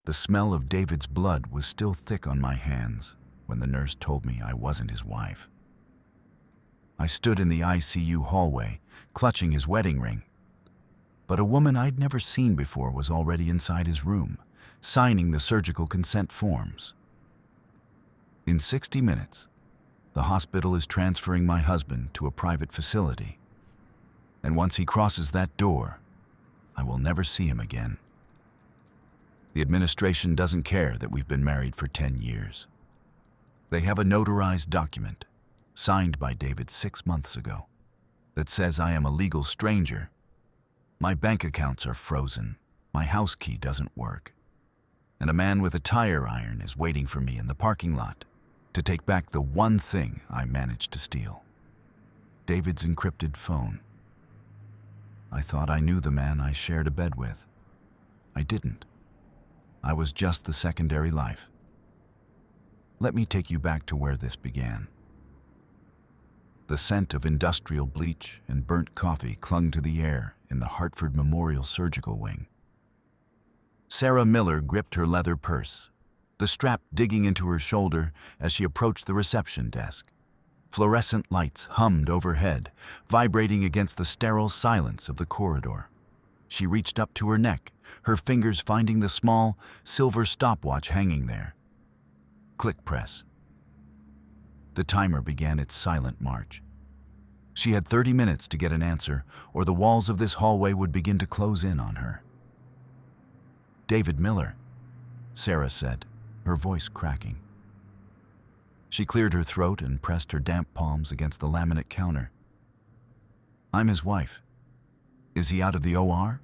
The smell of David's blood was still thick on my hands when the nurse told me I wasn't his wife. I stood in the ICU hallway, clutching his wedding ring. But a woman I'd never seen before was already inside his room, signing the surgical consent forms. In 60 minutes, the hospital is transferring my husband to a private facility. And once he crosses that door, I will never see him again. The administration doesn't care that we've been married for 10 years. They have a notarized document, signed by David 6 months ago, that says I am a legal stranger. My bank accounts are frozen, my house key doesn't work, and a man with a tire iron is waiting for me in the parking lot to take back the one thing I managed to steal: David's encrypted phone. I thought I knew the man I shared a bed with. I didn't. I was just the secondary life. Let me take you back to where this began. The scent of industrial bleach and burnt coffee clung to the air in the Hartford Memorial Surgical Wing. Sarah Miller gripped her leather purse, the strap digging into her shoulder as she approached the reception desk. Fluorescent lights hummed overhead, vibrating against the sterile silence of the corridor. She reached up to her neck, her fingers finding the small, silver stopwatch hanging there. Click press. The timer began its silent march. She had 30 minutes to get an answer, or the walls of this hallway would begin to close in on her. "David Miller," Sarah said, her voice cracking. She cleared her throat and pressed her damp palms against the laminate counter. "I'm his wife. Is he out of the OR?"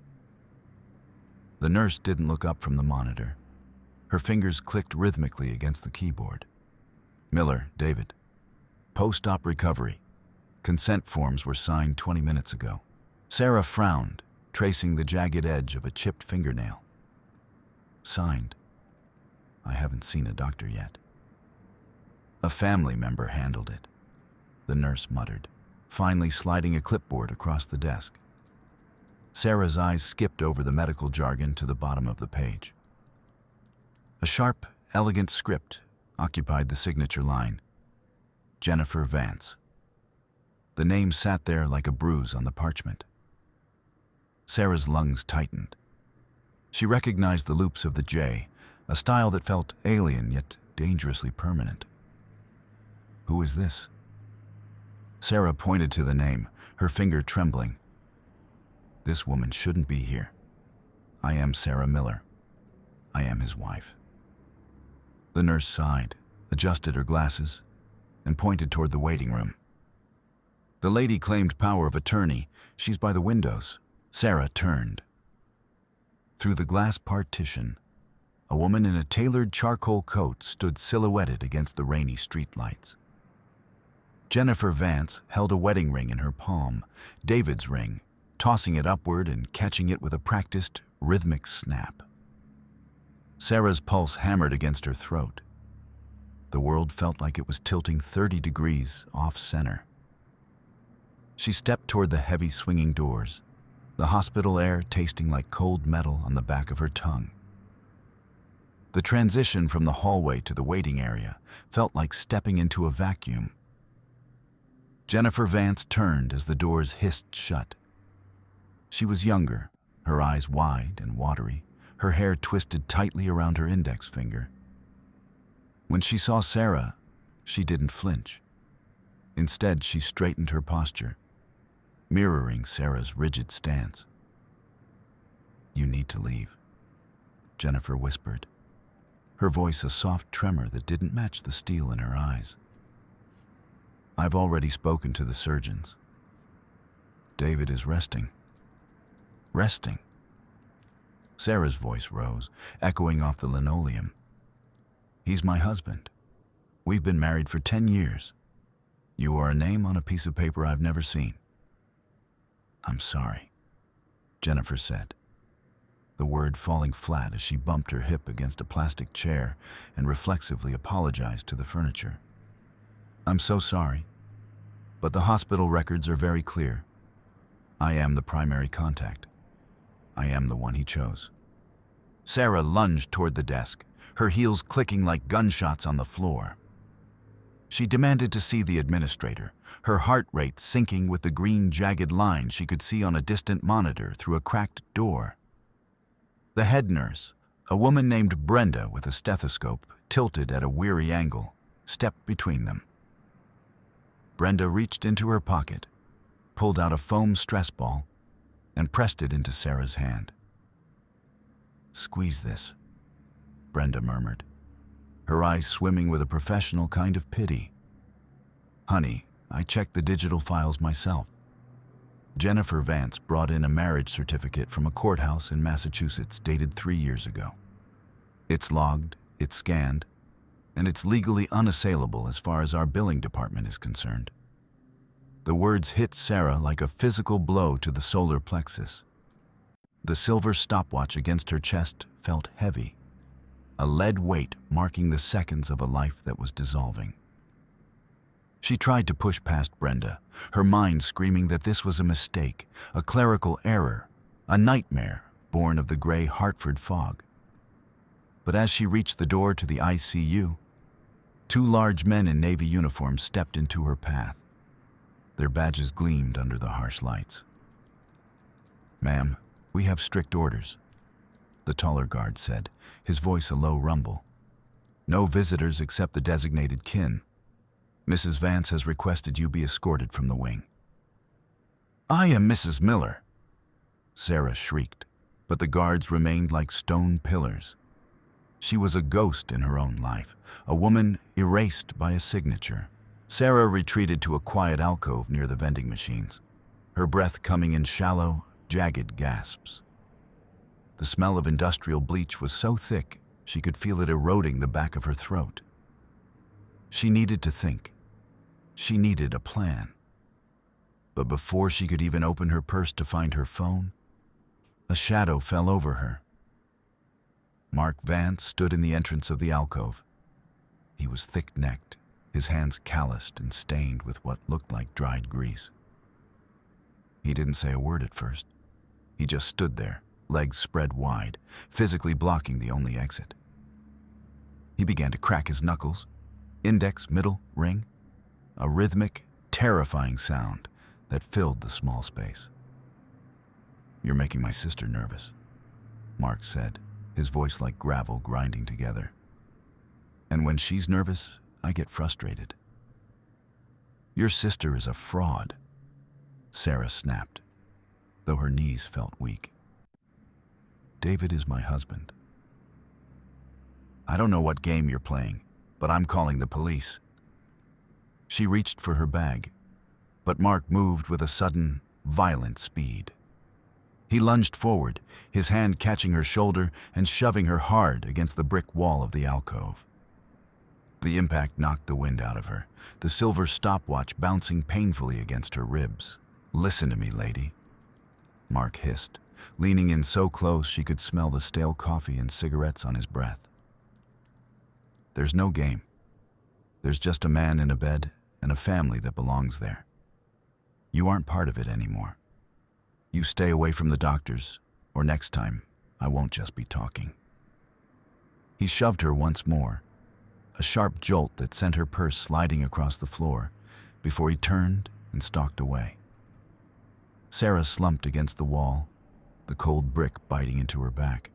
The nurse didn't look up from the monitor. Her fingers clicked rhythmically against the keyboard. "Miller, David. Post-op recovery. Consent forms were signed 20 minutes ago." Sarah frowned, tracing the jagged edge of a chipped fingernail. "Signed. I haven't seen a doctor yet." "A family member handled it," the nurse muttered, finally sliding a clipboard across the desk. Sarah's eyes skipped over the medical jargon to the bottom of the page. A sharp, elegant script occupied the signature line: Jennifer Vance. The name sat there like a bruise on the parchment. Sarah's lungs tightened. She recognized the loops of the J, a style that felt alien yet dangerously permanent. "Who is this?" Sarah pointed to the name, her finger trembling. "This woman shouldn't be here. I am Sarah Miller. I am his wife." The nurse sighed, adjusted her glasses, and pointed toward the waiting room. "The lady claimed power of attorney. She's by the windows." Sarah turned. Through the glass partition, a woman in a tailored charcoal coat stood silhouetted against the rainy streetlights. Jennifer Vance held a wedding ring in her palm, David's ring, tossing it upward and catching it with a practiced, rhythmic snap. Sarah's pulse hammered against her throat. The world felt like it was tilting 30 degrees off-center. She stepped toward the heavy swinging doors, the hospital air tasting like cold metal on the back of her tongue. The transition from the hallway to the waiting area felt like stepping into a vacuum. Jennifer Vance turned as the doors hissed shut. She was younger, her eyes wide and watery, her hair twisted tightly around her index finger. When she saw Sarah, she didn't flinch. Instead, she straightened her posture, mirroring Sarah's rigid stance. "You need to leave," Jennifer whispered, her voice a soft tremor that didn't match the steel in her eyes. "I've already spoken to the surgeons. David is resting." "Resting?" Sarah's voice rose, echoing off the linoleum. "He's my husband. We've been married for 10 years. You are a name on a piece of paper I've never seen." "I'm sorry," Jennifer said, the word falling flat as she bumped her hip against a plastic chair and reflexively apologized to the furniture. "I'm so sorry, but the hospital records are very clear. I am the primary contact. I am the one he chose." Sarah lunged toward the desk, her heels clicking like gunshots on the floor. She demanded to see the administrator, her heart rate sinking with the green jagged line she could see on a distant monitor through a cracked door. The head nurse, a woman named Brenda with a stethoscope tilted at a weary angle, stepped between them. Brenda reached into her pocket, pulled out a foam stress ball, and pressed it into Sarah's hand. "Squeeze this," Brenda murmured, her eyes swimming with a professional kind of pity. "Honey, I checked the digital files myself. Jennifer Vance brought in a marriage certificate from a courthouse in Massachusetts dated 3 years ago. It's logged, it's scanned, and it's legally unassailable as far as our billing department is concerned." The words hit Sarah like a physical blow to the solar plexus. The silver stopwatch against her chest felt heavy, a lead weight marking the seconds of a life that was dissolving. She tried to push past Brenda, her mind screaming that this was a mistake, a clerical error, a nightmare born of the gray Hartford fog. But as she reached the door to the ICU, 2 large men in Navy uniforms stepped into her path. Their badges gleamed under the harsh lights. "Ma'am, we have strict orders," the taller guard said, his voice a low rumble. "No visitors except the designated kin. Mrs. Vance has requested you be escorted from the wing." "I am Mrs. Miller," Sarah shrieked, but the guards remained like stone pillars. She was a ghost in her own life, a woman erased by a signature. Sarah retreated to a quiet alcove near the vending machines, her breath coming in shallow, jagged gasps. The smell of industrial bleach was so thick she could feel it eroding the back of her throat. She needed to think. She needed a plan. But before she could even open her purse to find her phone, a shadow fell over her. Mark Vance stood in the entrance of the alcove. He was thick-necked, his hands calloused and stained with what looked like dried grease. He didn't say a word at first. He just stood there, legs spread wide, physically blocking the only exit. He began to crack his knuckles, index, middle, ring, a rhythmic, terrifying sound that filled the small space. "You're making my sister nervous," Mark said, his voice like gravel grinding together. "And when she's nervous, I get frustrated." "Your sister is a fraud," Sarah snapped, though her knees felt weak. "David is my husband." "I don't know what game you're playing, but I'm calling the police." She reached for her bag, but Mark moved with a sudden, violent speed. He lunged forward, his hand catching her shoulder and shoving her hard against the brick wall of the alcove. The impact knocked the wind out of her, the silver stopwatch bouncing painfully against her ribs. "Listen to me, lady," Mark hissed, leaning in so close she could smell the stale coffee and cigarettes on his breath. "There's no game. There's just a man in a bed and a family that belongs there. You aren't part of it anymore. You stay away from the doctors, or next time, I won't just be talking." He shoved her once more, a sharp jolt that sent her purse sliding across the floor, before he turned and stalked away. Sarah slumped against the wall, the cold brick biting into her back.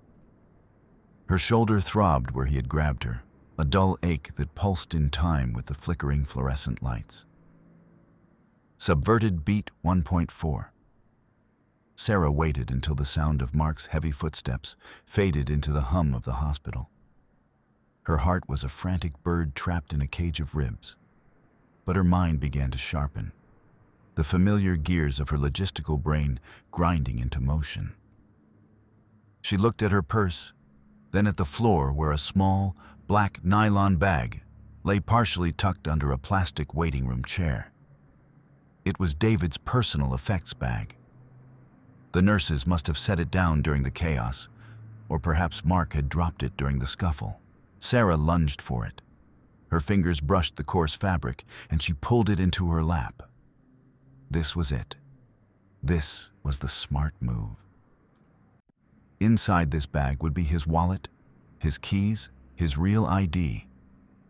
Her shoulder throbbed where he had grabbed her, a dull ache that pulsed in time with the flickering fluorescent lights. Subverted beat 1.4. Sarah waited until the sound of Mark's heavy footsteps faded into the hum of the hospital. Her heart was a frantic bird trapped in a cage of ribs, but her mind began to sharpen, the familiar gears of her logistical brain grinding into motion. She looked at her purse, then at the floor where a small, black nylon bag lay partially tucked under a plastic waiting room chair. It was David's personal effects bag. The nurses must have set it down during the chaos, or perhaps Mark had dropped it during the scuffle. Sarah lunged for it. Her fingers brushed the coarse fabric, and she pulled it into her lap. This was it. This was the smart move. Inside this bag would be his wallet, his keys, his real ID,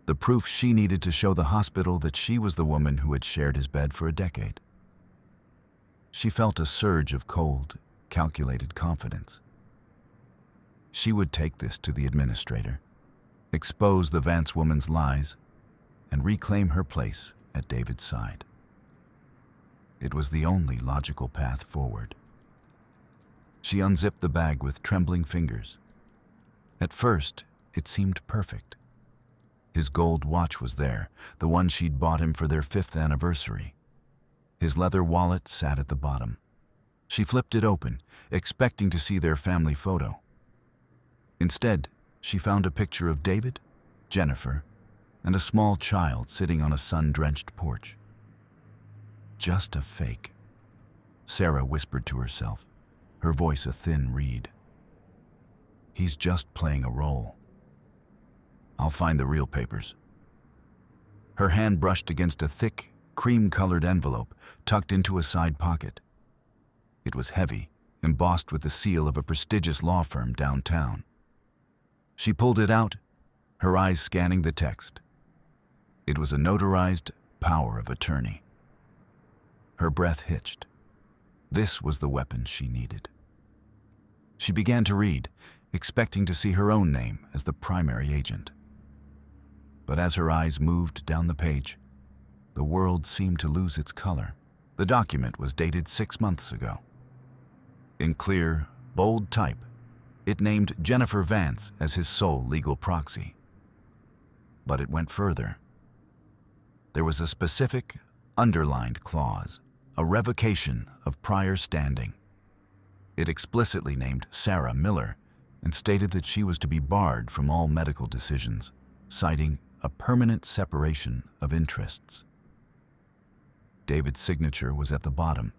the proof she needed to show the hospital that she was the woman who had shared his bed for a decade. She felt a surge of cold, calculated confidence. She would take this to the administrator, expose the Vance woman's lies, and reclaim her place at David's side. It was the only logical path forward. She unzipped the bag with trembling fingers. At first, it seemed perfect. His gold watch was there, the one she'd bought him for their 5th anniversary. His leather wallet sat at the bottom. She flipped it open, expecting to see their family photo. Instead, she found a picture of David, Jennifer, and a small child sitting on a sun-drenched porch. Just a fake, Sarah whispered to herself, her voice a thin reed. He's just playing a role. I'll find the real papers. Her hand brushed against a thick, cream-colored envelope tucked into a side pocket. It was heavy, embossed with the seal of a prestigious law firm downtown. She pulled it out, her eyes scanning the text. It was a notarized power of attorney. Her breath hitched. This was the weapon she needed. She began to read, expecting to see her own name as the primary agent. But as her eyes moved down the page, the world seemed to lose its color. The document was dated 6 months ago. In clear, bold type, it named Jennifer Vance as his sole legal proxy. But it went further. There was a specific, underlined clause, a revocation of prior standing. It explicitly named Sarah Miller and stated that she was to be barred from all medical decisions, citing a permanent separation of interests. David's signature was at the bottom,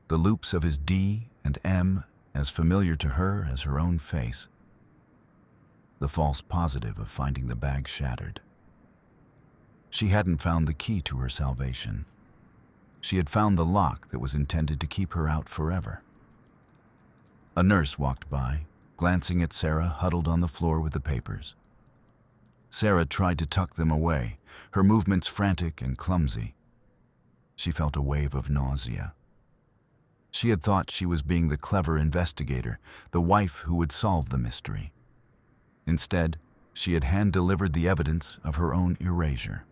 the loops of his D and M as familiar to her as her own face. The false positive of finding the bag shattered. She hadn't found the key to her salvation. She had found the lock that was intended to keep her out forever. A nurse walked by, glancing at Sarah huddled on the floor with the papers. Sarah tried to tuck them away, her movements frantic and clumsy. She felt a wave of nausea. She had thought she was being the clever investigator, the wife who would solve the mystery. Instead, she had hand-delivered the evidence of her own erasure.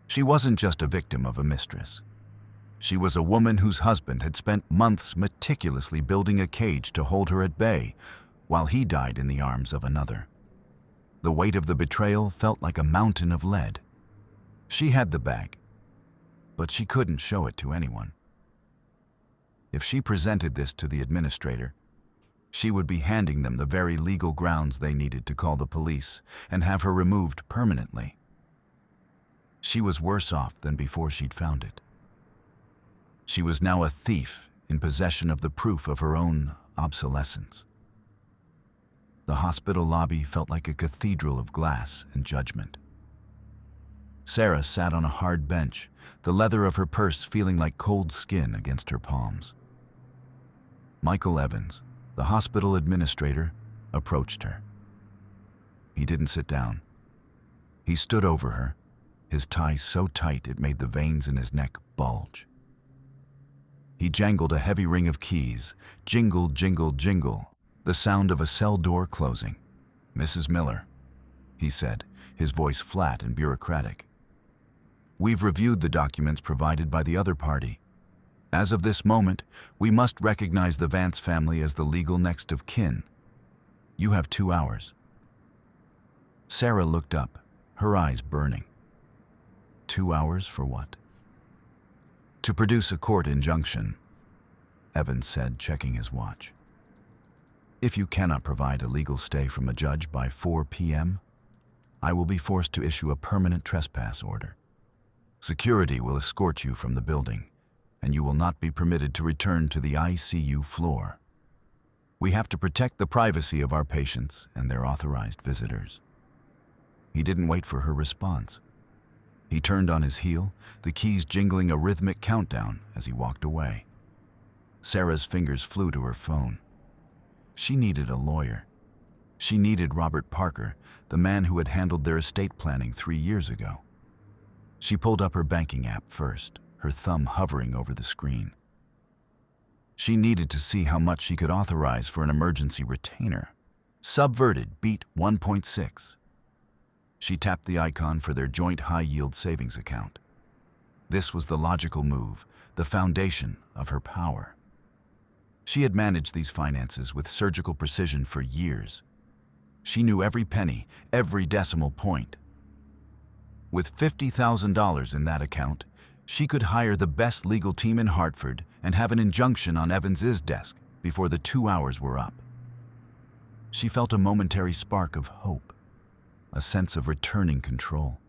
She wasn't just a victim of a mistress. She was a woman whose husband had spent months meticulously building a cage to hold her at bay, while he died in the arms of another. The weight of the betrayal felt like a mountain of lead. She had the bag, but she couldn't show it to anyone. If she presented this to the administrator, she would be handing them the very legal grounds they needed to call the police and have her removed permanently. She was worse off than before she'd found it. She was now a thief in possession of the proof of her own obsolescence. The hospital lobby felt like a cathedral of glass and judgment. Sarah sat on a hard bench, the leather of her purse feeling like cold skin against her palms. Michael Evans, the hospital administrator, approached her. He didn't sit down. He stood over her, his tie so tight it made the veins in his neck bulge. He jangled a heavy ring of keys, jingle, jingle, jingle, the sound of a cell door closing. "Mrs. Miller," he said, his voice flat and bureaucratic. "We've reviewed the documents provided by the other party. As of this moment, we must recognize the Vance family as the legal next of kin. You have 2 hours." Sarah looked up, her eyes burning. 2 hours for what? "To produce a court injunction," Evans said, checking his watch. "If you cannot provide a legal stay from a judge by 4 p.m., I will be forced to issue a permanent trespass order. Security will escort you from the building, and you will not be permitted to return to the ICU floor. We have to protect the privacy of our patients and their authorized visitors." He didn't wait for her response. He turned on his heel, the keys jingling a rhythmic countdown as he walked away. Sarah's fingers flew to her phone. She needed a lawyer. She needed Robert Parker, the man who had handled their estate planning 3 years ago. She pulled up her banking app first, her thumb hovering over the screen. She needed to see how much she could authorize for an emergency retainer. Subverted beat 1.6. She tapped the icon for their joint high-yield savings account. This was the logical move, the foundation of her power. She had managed these finances with surgical precision for years. She knew every penny, every decimal point. With $50,000 in that account, she could hire the best legal team in Hartford and have an injunction on Evans's desk before the 2 hours were up. She felt a momentary spark of hope, a sense of returning control.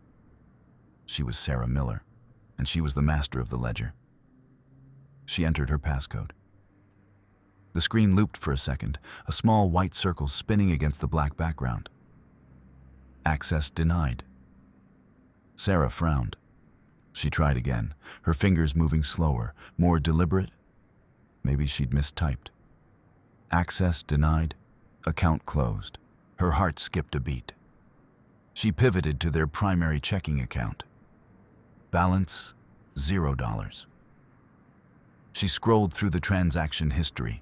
She was Sarah Miller, and she was the master of the ledger. She entered her passcode. The screen looped for a second, a small white circle spinning against the black background. Access denied. Sarah frowned. She tried again, her fingers moving slower, more deliberate. Maybe she'd mistyped. Access denied. Account closed. Her heart skipped a beat. She pivoted to their primary checking account. Balance, $0. She scrolled through the transaction history,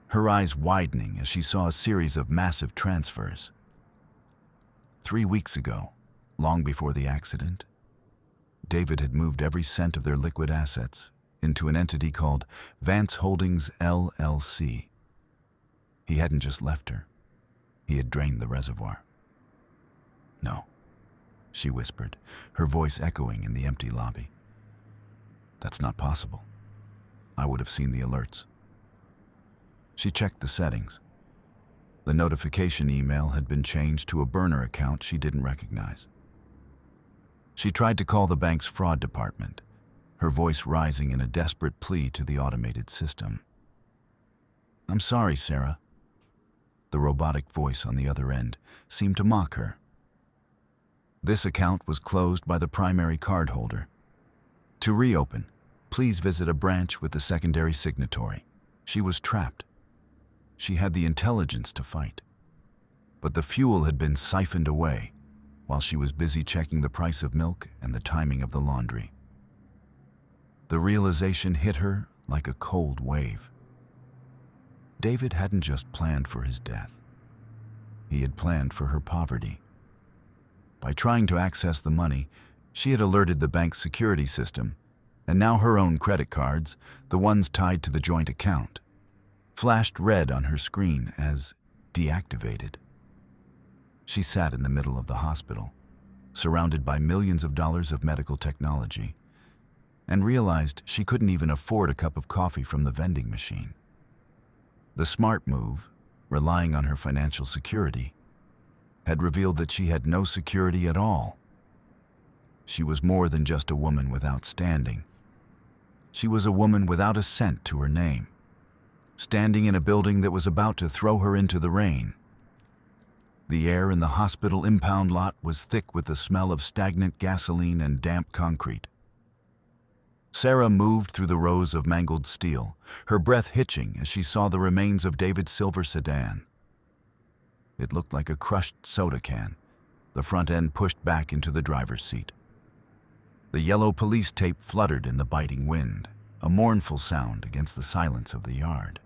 her eyes widening as she saw a series of massive transfers. 3 weeks ago, long before the accident, David had moved every cent of their liquid assets into an entity called Vance Holdings LLC. He hadn't just left her. He had drained the reservoir. No, she whispered, her voice echoing in the empty lobby. That's not possible. I would have seen the alerts. She checked the settings. The notification email had been changed to a burner account she didn't recognize. She tried to call the bank's fraud department, her voice rising in a desperate plea to the automated system. I'm sorry, Sarah. The robotic voice on the other end seemed to mock her. This account was closed by the primary cardholder. To reopen, please visit a branch with the secondary signatory. She was trapped. She had the intelligence to fight. But the fuel had been siphoned away while she was busy checking the price of milk and the timing of the laundry. The realization hit her like a cold wave. David hadn't just planned for his death. He had planned for her poverty. By trying to access the money, she had alerted the bank's security system, and now her own credit cards, the ones tied to the joint account, flashed red on her screen as deactivated. She sat in the middle of the hospital, surrounded by millions of dollars of medical technology, and realized she couldn't even afford a cup of coffee from the vending machine. The smart move, relying on her financial security, had revealed that she had no security at all. She was more than just a woman without standing. She was a woman without a cent to her name, standing in a building that was about to throw her into the rain. The air in the hospital impound lot was thick with the smell of stagnant gasoline and damp concrete. Sarah moved through the rows of mangled steel, her breath hitching as she saw the remains of David's silver sedan. It looked like a crushed soda can, the front end pushed back into the driver's seat. The yellow police tape fluttered in the biting wind, a mournful sound against the silence of the yard.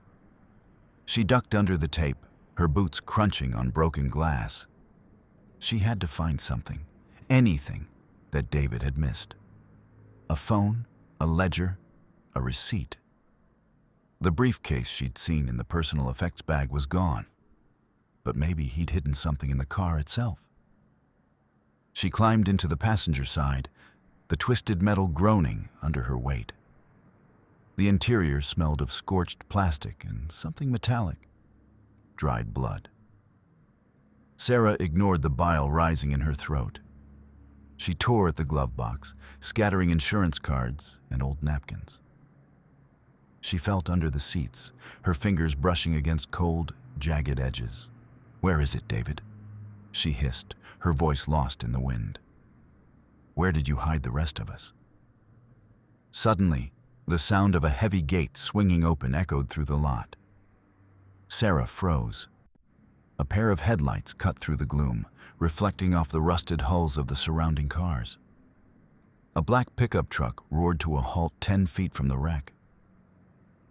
She ducked under the tape, her boots crunching on broken glass. She had to find something, anything, that David had missed. A phone, a ledger, a receipt. The briefcase she'd seen in the personal effects bag was gone, but maybe he'd hidden something in the car itself. She climbed into the passenger side, the twisted metal groaning under her weight. The interior smelled of scorched plastic and something metallic. Dried blood. Sarah ignored the bile rising in her throat. She tore at the glove box, scattering insurance cards and old napkins. She felt under the seats, her fingers brushing against cold, jagged edges. "Where is it, David?" she hissed, her voice lost in the wind. "Where did you hide the rest of us?" Suddenly, the sound of a heavy gate swinging open echoed through the lot. Sarah froze. A pair of headlights cut through the gloom, reflecting off the rusted hulls of the surrounding cars. A black pickup truck roared to a halt 10 feet from the wreck.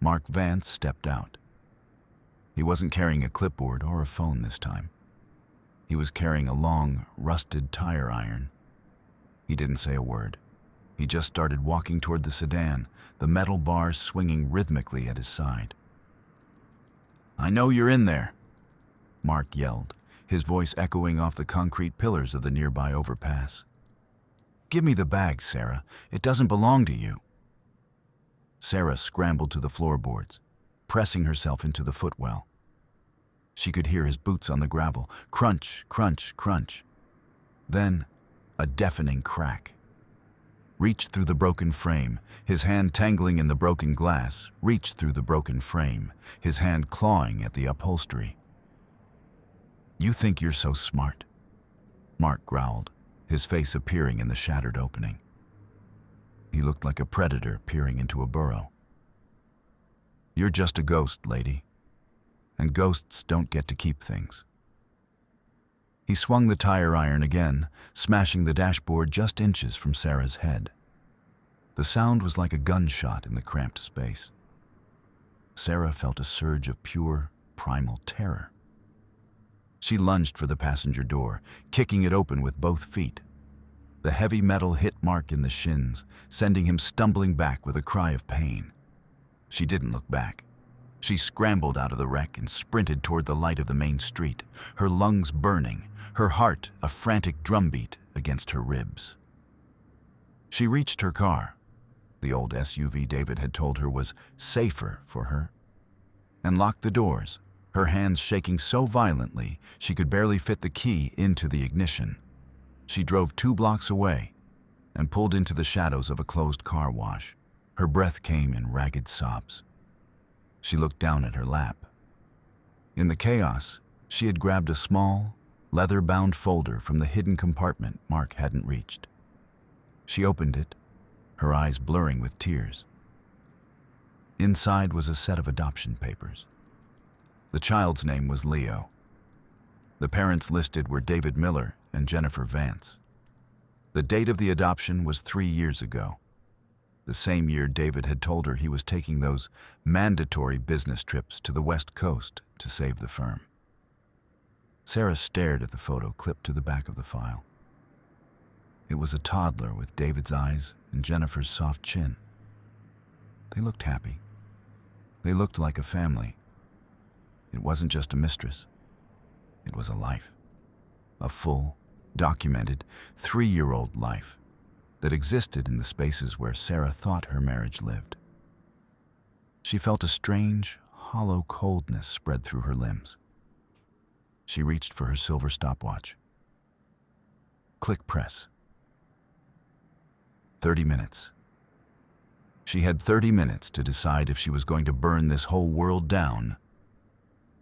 Mark Vance stepped out. He wasn't carrying a clipboard or a phone this time. He was carrying a long, rusted tire iron. He didn't say a word. He just started walking toward the sedan, the metal bars swinging rhythmically at his side. "I know you're in there," Mark yelled, his voice echoing off the concrete pillars of the nearby overpass. "Give me the bag, Sarah. It doesn't belong to you." Sarah scrambled to the floorboards, pressing herself into the footwell. She could hear his boots on the gravel, crunch, crunch, crunch. Then, a deafening crack. Reached through the broken frame, his hand tangling in the broken glass, reached through the broken frame, his hand clawing at the upholstery. "You think you're so smart?" Mark growled, his face appearing in the shattered opening. He looked like a predator peering into a burrow. "You're just a ghost, lady. And ghosts don't get to keep things." He swung the tire iron again, smashing the dashboard just inches from Sarah's head. The sound was like a gunshot in the cramped space. Sarah felt a surge of pure, primal terror. She lunged for the passenger door, kicking it open with both feet. The heavy metal hit Mark in the shins, sending him stumbling back with a cry of pain. She didn't look back. She scrambled out of the wreck and sprinted toward the light of the main street, her lungs burning, her heart a frantic drumbeat against her ribs. She reached her car, the old SUV David had told her was safer for her, and locked the doors, her hands shaking so violently she could barely fit the key into the ignition. She drove 2 blocks away and pulled into the shadows of a closed car wash. Her breath came in ragged sobs. She looked down at her lap. In the chaos, she had grabbed a small, leather-bound folder from the hidden compartment Mark hadn't reached. She opened it, her eyes blurring with tears. Inside was a set of adoption papers. The child's name was Leo. The parents listed were David Miller and Jennifer Vance. The date of the adoption was 3 years ago, the same year David had told her he was taking those mandatory business trips to the West Coast to save the firm. Sarah stared at the photo clipped to the back of the file. It was a toddler with David's eyes and Jennifer's soft chin. They looked happy. They looked like a family. It wasn't just a mistress. It was a life. A full, documented, 3-year-old life that existed in the spaces where Sarah thought her marriage lived. She felt a strange, hollow coldness spread through her limbs. She reached for her silver stopwatch. Click press. 30 minutes. She had 30 minutes to decide if she was going to burn this whole world down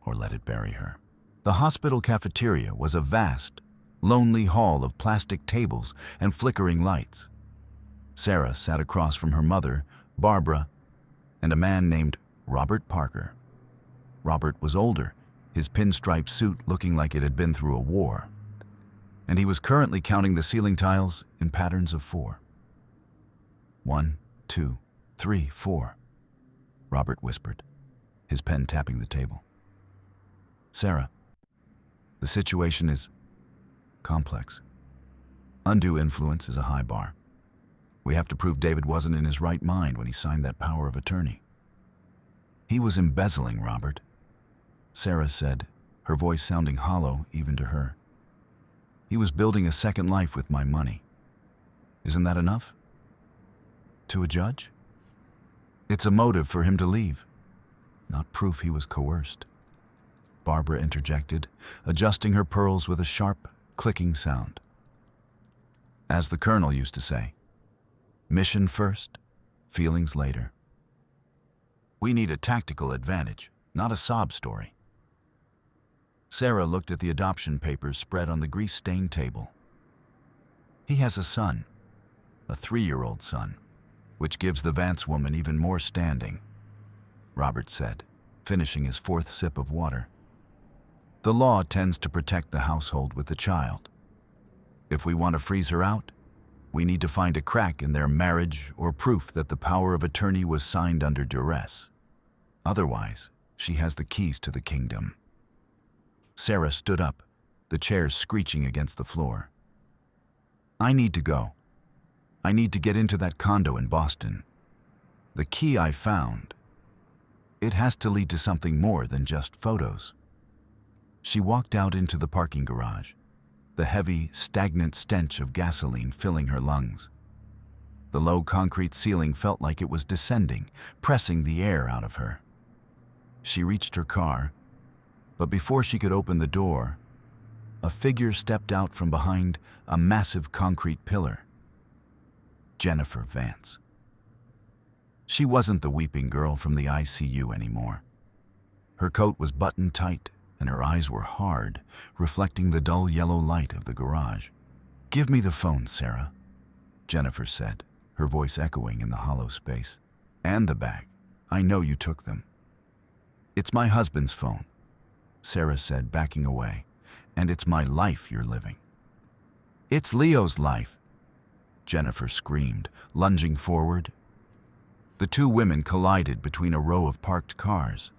or let it bury her. The hospital cafeteria was a vast, lonely hall of plastic tables and flickering lights. Sarah sat across from her mother, Barbara, and a man named Robert Parker. Robert was older, his pinstripe suit looking like it had been through a war, and he was currently counting the ceiling tiles in patterns of 4. 1, 2, 3, 4, Robert whispered, his pen tapping the table. "Sarah, the situation is complex. Undue influence is a high bar. We have to prove David wasn't in his right mind when he signed that power of attorney." "He was embezzling, Robert," Sarah said, her voice sounding hollow even to her. "He was building a second life with my money. Isn't that enough? To a judge? It's a motive for him to leave, not proof he was coerced." Barbara interjected, adjusting her pearls with a sharp, clicking sound. As the Colonel used to say, mission first, feelings later. "We need a tactical advantage, not a sob story." Sarah looked at the adoption papers spread on the grease-stained table. "He has a son, a 3-year-old son, which gives the Vance woman even more standing," Robert said, finishing his fourth sip of water. The law tends to protect the household with the child. If we want to freeze her out, we need to find a crack in their marriage or proof that the power of attorney was signed under duress. Otherwise, she has the keys to the kingdom. Sarah stood up, the chairs screeching against the floor. I need to go. I need to get into that condo in Boston. The key I found. It has to lead to something more than just photos. She walked out into the parking garage, the heavy, stagnant stench of gasoline filling her lungs. The low concrete ceiling felt like it was descending, pressing the air out of her. She reached her car, but before she could open the door, a figure stepped out from behind a massive concrete pillar. Jennifer Vance. She wasn't the weeping girl from the ICU anymore. Her coat was buttoned tight, and her eyes were hard, reflecting the dull yellow light of the garage. Give me the phone, Sarah, Jennifer said, her voice echoing in the hollow space. And the bag. I know you took them. It's my husband's phone, Sarah said, backing away. And it's my life you're living. It's Leo's life, Jennifer screamed, lunging forward. The two women collided between a row of parked cars.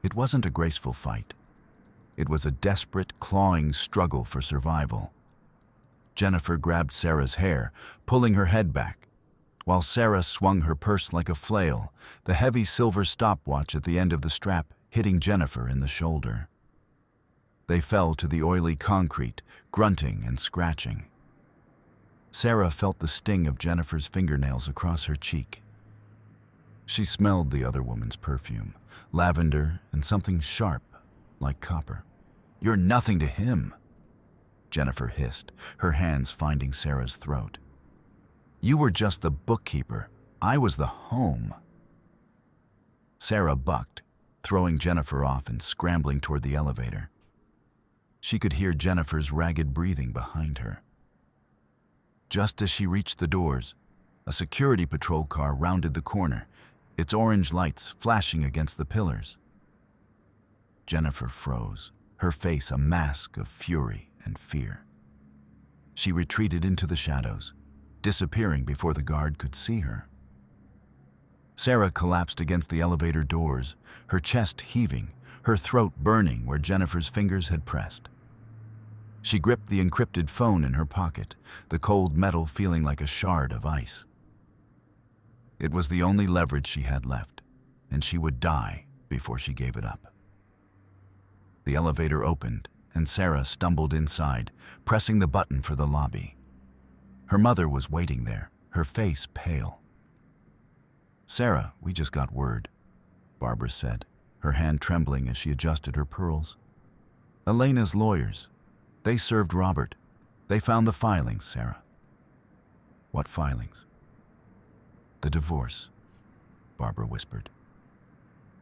It wasn't a graceful fight. It was a desperate, clawing struggle for survival. Jennifer grabbed Sarah's hair, pulling her head back, while Sarah swung her purse like a flail, the heavy silver stopwatch at the end of the strap hitting Jennifer in the shoulder. They fell to the oily concrete, grunting and scratching. Sarah felt the sting of Jennifer's fingernails across her cheek. She smelled the other woman's perfume, lavender and something sharp, like copper. You're nothing to him, Jennifer hissed, her hands finding Sarah's throat. You were just the bookkeeper. I was the home. Sarah bucked, throwing Jennifer off and scrambling toward the elevator. She could hear Jennifer's ragged breathing behind her. Just as she reached the doors, a security patrol car rounded the corner, its orange lights flashing against the pillars. Jennifer froze, her face a mask of fury and fear. She retreated into the shadows, disappearing before the guard could see her. Sarah collapsed against the elevator doors, her chest heaving, her throat burning where Jennifer's fingers had pressed. She gripped the encrypted phone in her pocket, the cold metal feeling like a shard of ice. It was the only leverage she had left, and she would die before she gave it up. The elevator opened, and Sarah stumbled inside, pressing the button for the lobby. Her mother was waiting there, her face pale. Sarah, we just got word, Barbara said, her hand trembling as she adjusted her pearls. Elena's lawyers. They served Robert. They found the filings, Sarah. What filings? The divorce, Barbara whispered.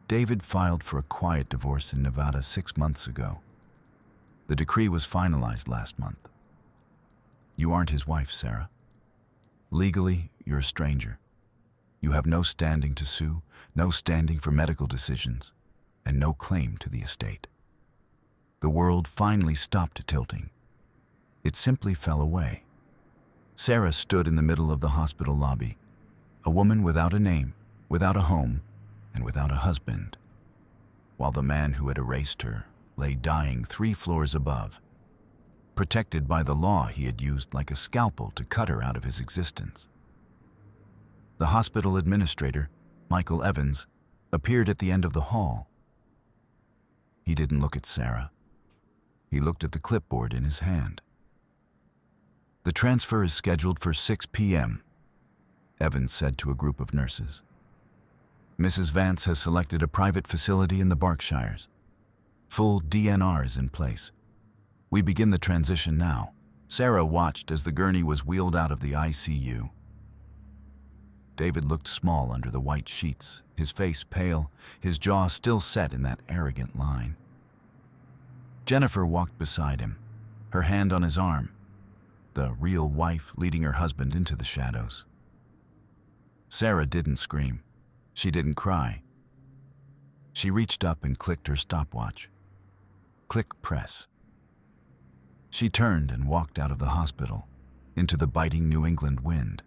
David filed for a quiet divorce in Nevada 6 months ago. The decree was finalized last month. You aren't his wife, Sarah. Legally, you're a stranger. You have no standing to sue, no standing for medical decisions, and no claim to the estate. The world finally stopped tilting. It simply fell away. Sarah stood in the middle of the hospital lobby, a woman without a name, without a home, and without a husband, while the man who had erased her lay dying 3 floors above, protected by the law he had used like a scalpel to cut her out of his existence. The hospital administrator, Michael Evans, appeared at the end of the hall. He didn't look at Sarah. He looked at the clipboard in his hand. The transfer is scheduled for 6 p.m., Evans said to a group of nurses. Mrs. Vance has selected a private facility in the Berkshires. Full DNR is in place. We begin the transition now. Sarah watched as the gurney was wheeled out of the ICU. David looked small under the white sheets, his face pale, his jaw still set in that arrogant line. Jennifer walked beside him, her hand on his arm, the real wife leading her husband into the shadows. Sarah didn't scream. She didn't cry. She reached up and clicked her stopwatch. Click press. She turned and walked out of the hospital, into the biting New England wind.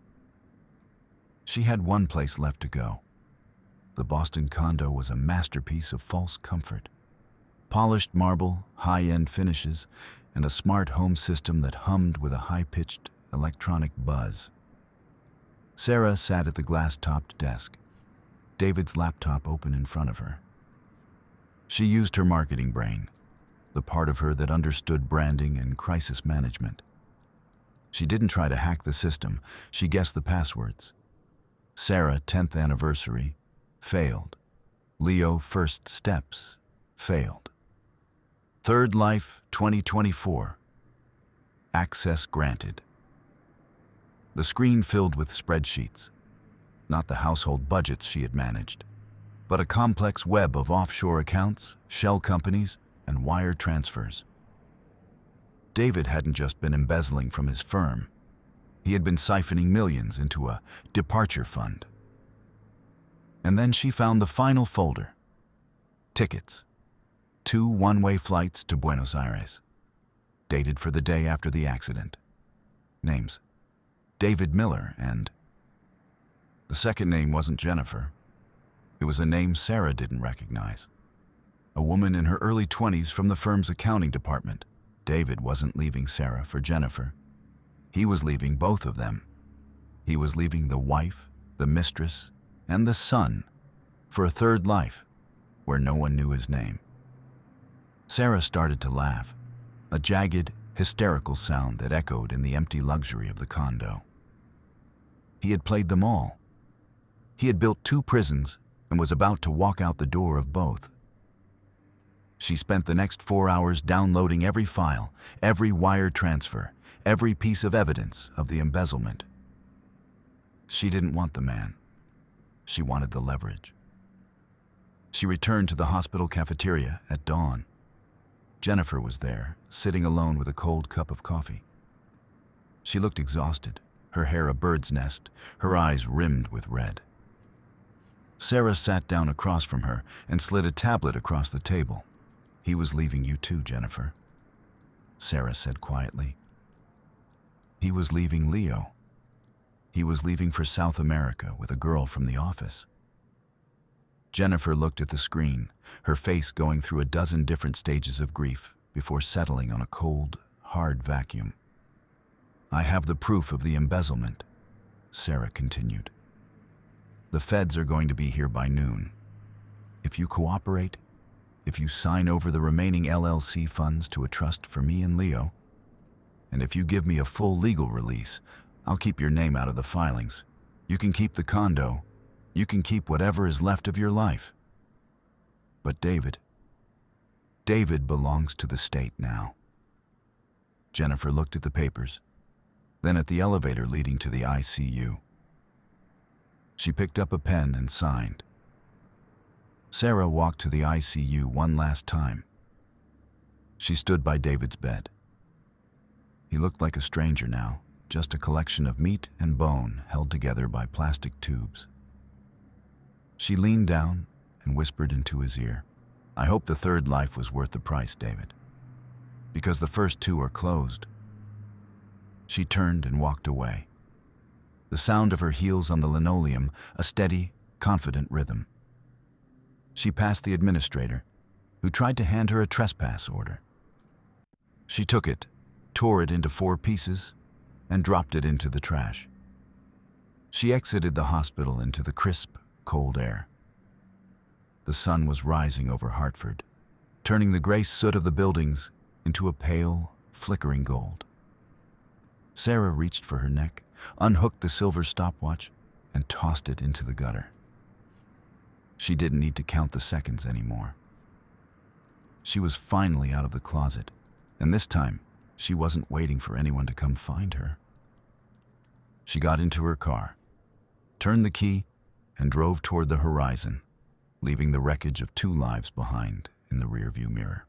She had one place left to go. The Boston condo was a masterpiece of false comfort. Polished marble, high-end finishes, and a smart home system that hummed with a high-pitched electronic buzz. Sarah sat at the glass-topped desk, David's laptop open in front of her. She used her marketing brain, the part of her that understood branding and crisis management. She didn't try to hack the system, she guessed the passwords. Sarah, 10th anniversary, failed. Leo, first steps, failed. Third life, 2024. Access granted. The screen filled with spreadsheets, not the household budgets she had managed, but a complex web of offshore accounts, shell companies, and wire transfers. David hadn't just been embezzling from his firm. He had been siphoning millions into a departure fund. And then she found the final folder. Tickets. 2 one-way flights to Buenos Aires. Dated for the day after the accident. Names. David Miller and... The second name wasn't Jennifer. It was a name Sarah didn't recognize. A woman in her early 20s from the firm's accounting department. David wasn't leaving Sarah for Jennifer. He was leaving both of them. He was leaving the wife, the mistress, and the son for a third life where no one knew his name. Sarah started to laugh, a jagged, hysterical sound that echoed in the empty luxury of the condo. He had played them all. He had built 2 prisons and was about to walk out the door of both. She spent the next 4 hours downloading every file, every wire transfer, every piece of evidence of the embezzlement. She didn't want the man. She wanted the leverage. She returned to the hospital cafeteria at dawn. Jennifer was there, sitting alone with a cold cup of coffee. She looked exhausted, her hair a bird's nest, her eyes rimmed with red. Sarah sat down across from her and slid a tablet across the table. "He was leaving you too, Jennifer," Sarah said quietly. "He was leaving Leo. He was leaving for South America with a girl from the office." Jennifer looked at the screen, her face going through a dozen different stages of grief before settling on a cold, hard vacuum. "I have the proof of the embezzlement," Sarah continued. "The feds are going to be here by noon. If you cooperate, if you sign over the remaining LLC funds to a trust for me and Leo, and if you give me a full legal release, I'll keep your name out of the filings. You can keep the condo. You can keep whatever is left of your life. But David belongs to the state now." Jennifer looked at the papers, then at the elevator leading to the ICU. She picked up a pen and signed. Sarah walked to the ICU one last time. She stood by David's bed. He looked like a stranger now, just a collection of meat and bone held together by plastic tubes. She leaned down and whispered into his ear, "I hope the third life was worth the price, David, because the first 2 are closed." She turned and walked away. The sound of her heels on the linoleum, a steady, confident rhythm. She passed the administrator, who tried to hand her a trespass order. She took it, tore it into 4 pieces, and dropped it into the trash. She exited the hospital into the crisp, cold air. The sun was rising over Hartford, turning the gray soot of the buildings into a pale, flickering gold. Sarah reached for her neck, unhooked the silver stopwatch, and tossed it into the gutter. She didn't need to count the seconds anymore. She was finally out of the closet, and this time, she wasn't waiting for anyone to come find her. She got into her car, turned the key, and drove toward the horizon, leaving the wreckage of 2 lives behind in the rearview mirror.